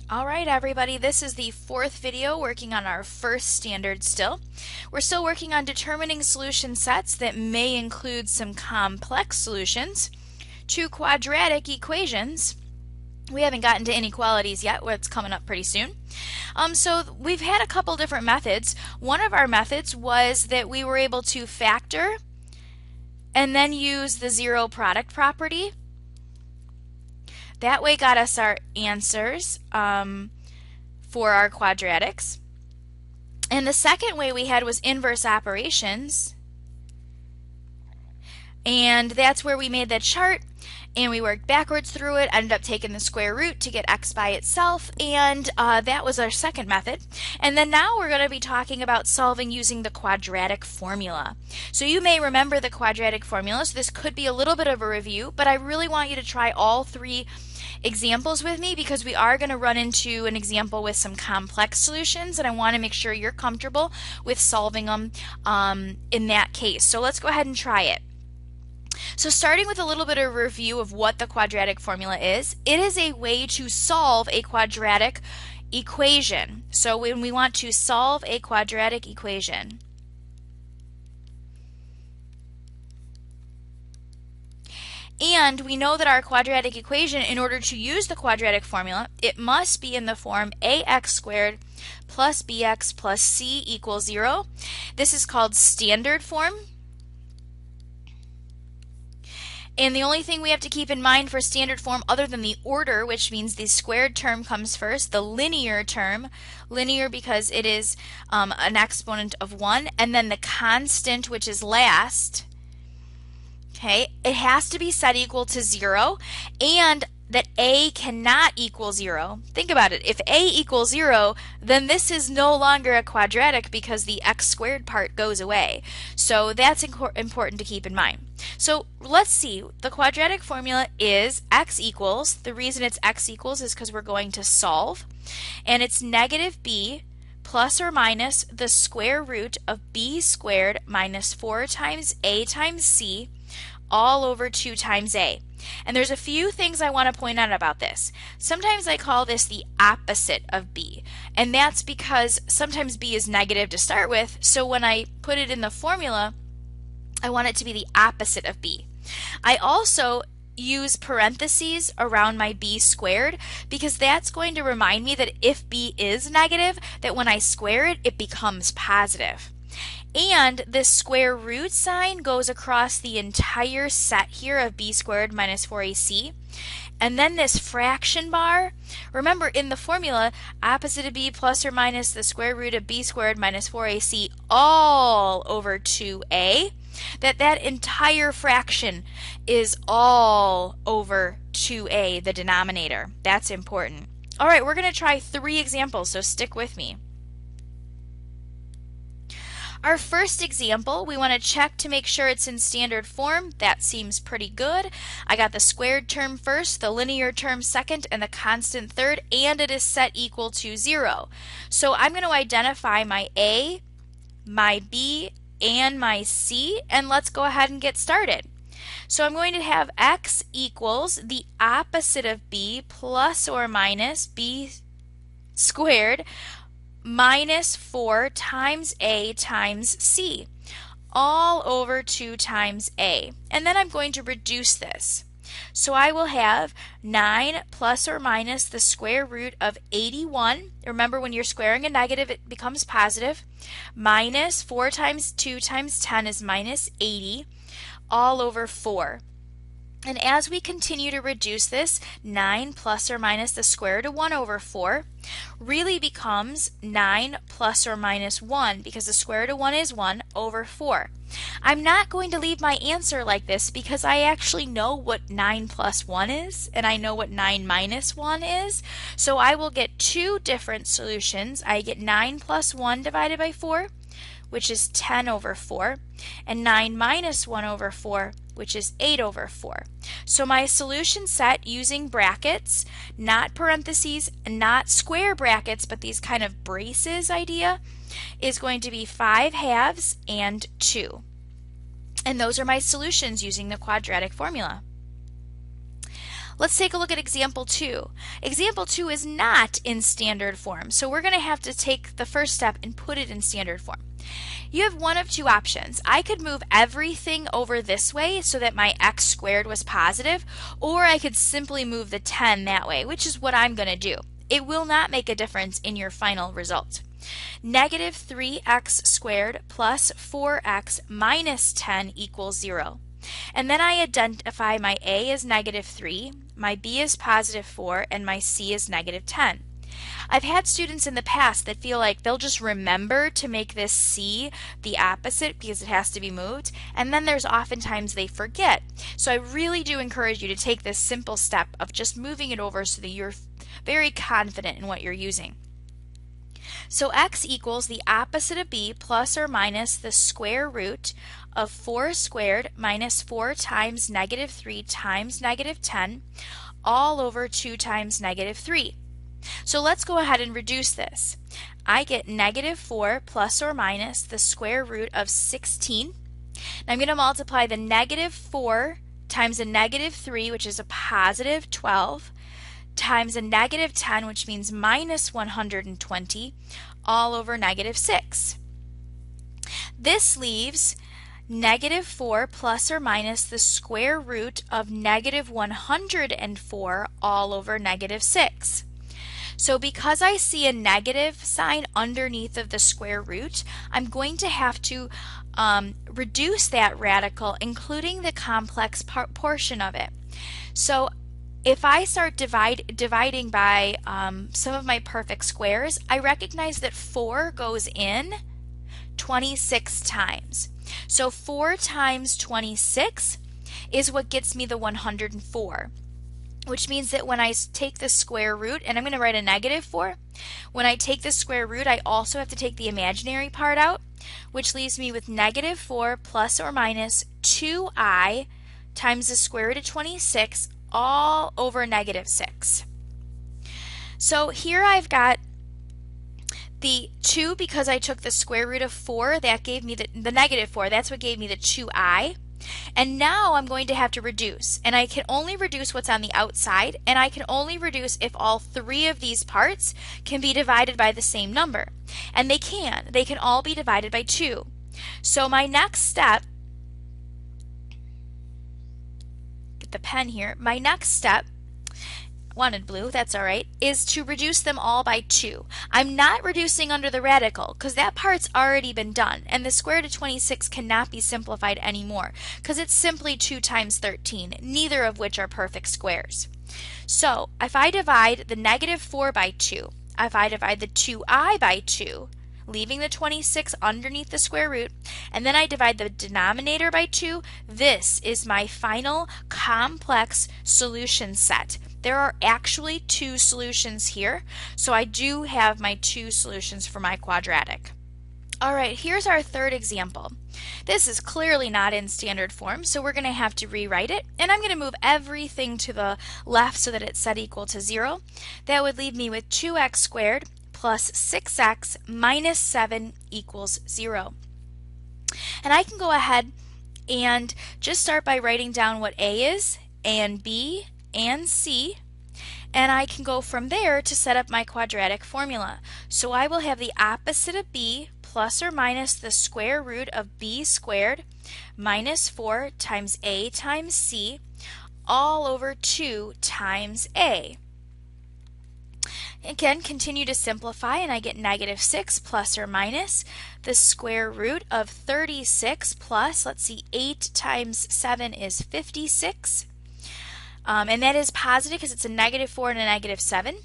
All right, everybody, this is the fourth video working on our first standard still. We're still working on determining solution sets that may include some complex solutions to quadratic equations. We haven't gotten to inequalities yet, it's coming up pretty soon. So we've had a couple different methods. One of our methods was that we were able to factor and then use the zero product property. That way got us our answers for our quadratics. And the second way we had was inverse operations. And that's where we made the chart and we worked backwards through it, ended up taking the square root to get x by itself, and that was our second method. And then now we're going to be talking about solving using the quadratic formula. So you may remember the quadratic formula, so this could be a little bit of a review, but I really want you to try all three examples with me because we are going to run into an example with some complex solutions, and I want to make sure you're comfortable with solving them in that case. So let's go ahead and try it. So starting with a little bit of a review of what the quadratic formula is, it is a way to solve a quadratic equation. So when we want to solve a quadratic equation, and we know that our quadratic equation, in order to use the quadratic formula, it must be in the form ax squared plus bx plus c equals 0. This is called standard form. And the only thing we have to keep in mind for standard form, other than the order, which means the squared term comes first, the linear term, linear because it is an exponent of 1, and then the constant, which is last, okay, it has to be set equal to 0, and that a cannot equal 0. Think about it. If a equals 0, then this is no longer a quadratic because the x squared part goes away. So that's important to keep in mind. So let's see. The quadratic formula is x equals, the reason it's x equals is because we're going to solve, and it's negative b plus or minus the square root of b squared minus 4 times a times c all over 2 times a. And there's a few things I want to point out about this. Sometimes I call this the opposite of b, and that's because sometimes b is negative to start with, so when I put it in the formula, I want it to be the opposite of b. I also use parentheses around my b squared because that's going to remind me that if b is negative, that when I square it, it becomes positive. And this square root sign goes across the entire set here of b squared minus 4ac. And then this fraction bar, remember in the formula, opposite of b plus or minus the square root of b squared minus 4ac all over 2a, that entire fraction is all over 2a, the denominator. That's important. All right, we're going to try 3 examples, so stick with me. Our first example, we want to check to make sure it's in standard form. That seems pretty good. I got the squared term first, the linear term second, and the constant third, and it is set equal to 0. So I'm going to identify my a, my b, and my c, and let's go ahead and get started. So I'm going to have x equals the opposite of b plus or minus b squared minus 4 times a times c, all over 2 times a. And then I'm going to reduce this. So I will have 9 plus or minus the square root of 81. Remember, when you're squaring a negative, it becomes positive. Minus 4 times 2 times 10 is minus 80, all over 4. And as we continue to reduce this, 9 plus or minus the square root of 1 over 4 really becomes 9 plus or minus 1 because the square root of 1 is 1 over 4. I'm not going to leave my answer like this because I actually know what 9 plus 1 is, and I know what 9 minus 1 is. So I will get 2 different solutions. I get 9 plus 1 divided by 4, which is 10 over 4, and 9 minus 1 over 4, which is 8 over 4. So my solution set using brackets, not parentheses, not square brackets, but these kind of braces idea, is going to be 5 halves and 2. And those are my solutions using the quadratic formula. Let's take a look at example 2. Example 2 is not in standard form, so we're going to have to take the first step and put it in standard form. You have one of two options. I could move everything over this way so that my x squared was positive, or I could simply move the 10 that way, which is what I'm going to do. It will not make a difference in your final result. Negative 3x squared plus 4x minus 10 equals 0. And then I identify my a as negative 3, my b is positive 4, and my c is negative 10. I've had students in the past that feel like they'll just remember to make this c the opposite because it has to be moved, and then there's oftentimes they forget. So I really do encourage you to take this simple step of just moving it over so that you're very confident in what you're using. So x equals the opposite of b plus or minus the square root of 4 squared minus 4 times negative 3 times negative 10 all over 2 times negative 3. So let's go ahead and reduce this. I get negative 4 plus or minus the square root of 16. Now I'm going to multiply the negative 4 times a negative 3, which is a positive 12, times a negative 10, which means minus 120, all over negative 6. This leaves negative 4 plus or minus the square root of negative 104 all over negative 6. So because I see a negative sign underneath of the square root, I'm going to have to reduce that radical, including the complex portion of it. So if I start dividing by some of my perfect squares, I recognize that 4 goes in 26 times. So 4 times 26 is what gets me the 104. Which means that when I take the square root, and I'm going to write a negative 4, when I take the square root, I also have to take the imaginary part out, which leaves me with negative 4 plus or minus 2i times the square root of 26 all over negative 6. So here I've got the 2 because I took the square root of 4, that gave me the negative 4, that's what gave me the 2i. And now I'm going to have to reduce, and I can only reduce what's on the outside, and I can only reduce if all 3 of these parts can be divided by the same number. And they can all be divided by 2. So my next step, get the pen here, my next step, wanted blue, that's alright, is to reduce them all by 2. I'm not reducing under the radical because that part's already been done, and the square root of 26 cannot be simplified anymore because it's simply 2 times 13, neither of which are perfect squares. So if I divide the negative 4 by 2, if I divide the 2i by 2, leaving the 26 underneath the square root, and then I divide the denominator by 2, this is my final complex solution set. There are actually 2 solutions here, so I do have my 2 solutions for my quadratic. Alright, here's our third example. This is clearly not in standard form, so we're going to have to rewrite it, and I'm going to move everything to the left so that it's set equal to 0. That would leave me with 2x squared plus 6x minus 7 equals 0. And I can go ahead and just start by writing down what a is, and b, and c, and I can go from there to set up my quadratic formula. So I will have the opposite of b plus or minus the square root of b squared minus 4 times a times c all over 2 times a. Again, continue to simplify, and I get negative 6 plus or minus the square root of 36 plus, let's see, 8 times 7 is 56. And that is positive because it's a negative 4 and a negative 7,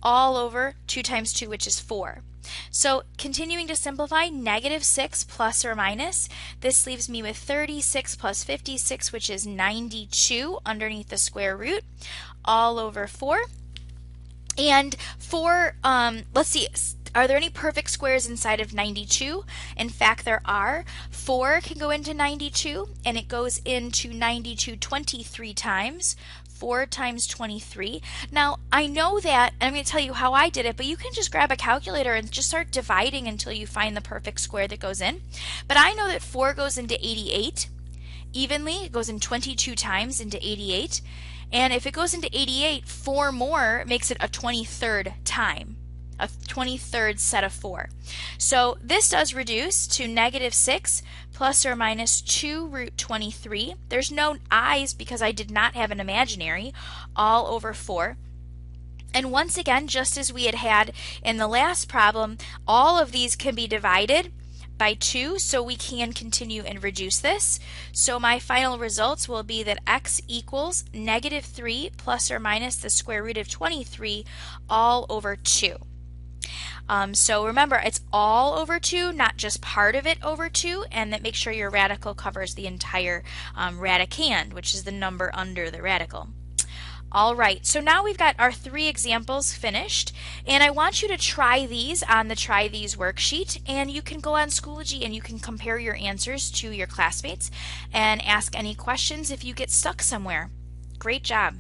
all over 2 times 2, which is 4. So continuing to simplify, negative 6 plus or minus, this leaves me with 36 plus 56, which is 92 underneath the square root, all over 4. And for, let's see, are there any perfect squares inside of 92? In fact, there are. 4 can go into 92, and it goes into 92 23 times. 4 times 23. Now, I know that, and I'm going to tell you how I did it, but you can just grab a calculator and just start dividing until you find the perfect square that goes in. But I know that 4 goes into 88, evenly, it goes in 22 times into 88. And if it goes into 88, 4 more makes it a 23rd time, a 23rd set of 4. So this does reduce to -6 plus or minus 2 root 23. There's no i's because I did not have an imaginary, all over 4. And once again, just as we had in the last problem, all of these can be divided by 2, so we can continue and reduce this. So my final results will be that x equals -3 plus or minus the square root of 23 all over 2. So remember, it's all over 2, not just part of it over 2, and that make sure your radical covers the entire radicand, which is the number under the radical. All right, so now we've got our 3 examples finished, and I want you to try these on the Try These worksheet, and you can go on Schoology and you can compare your answers to your classmates and ask any questions if you get stuck somewhere. Great job.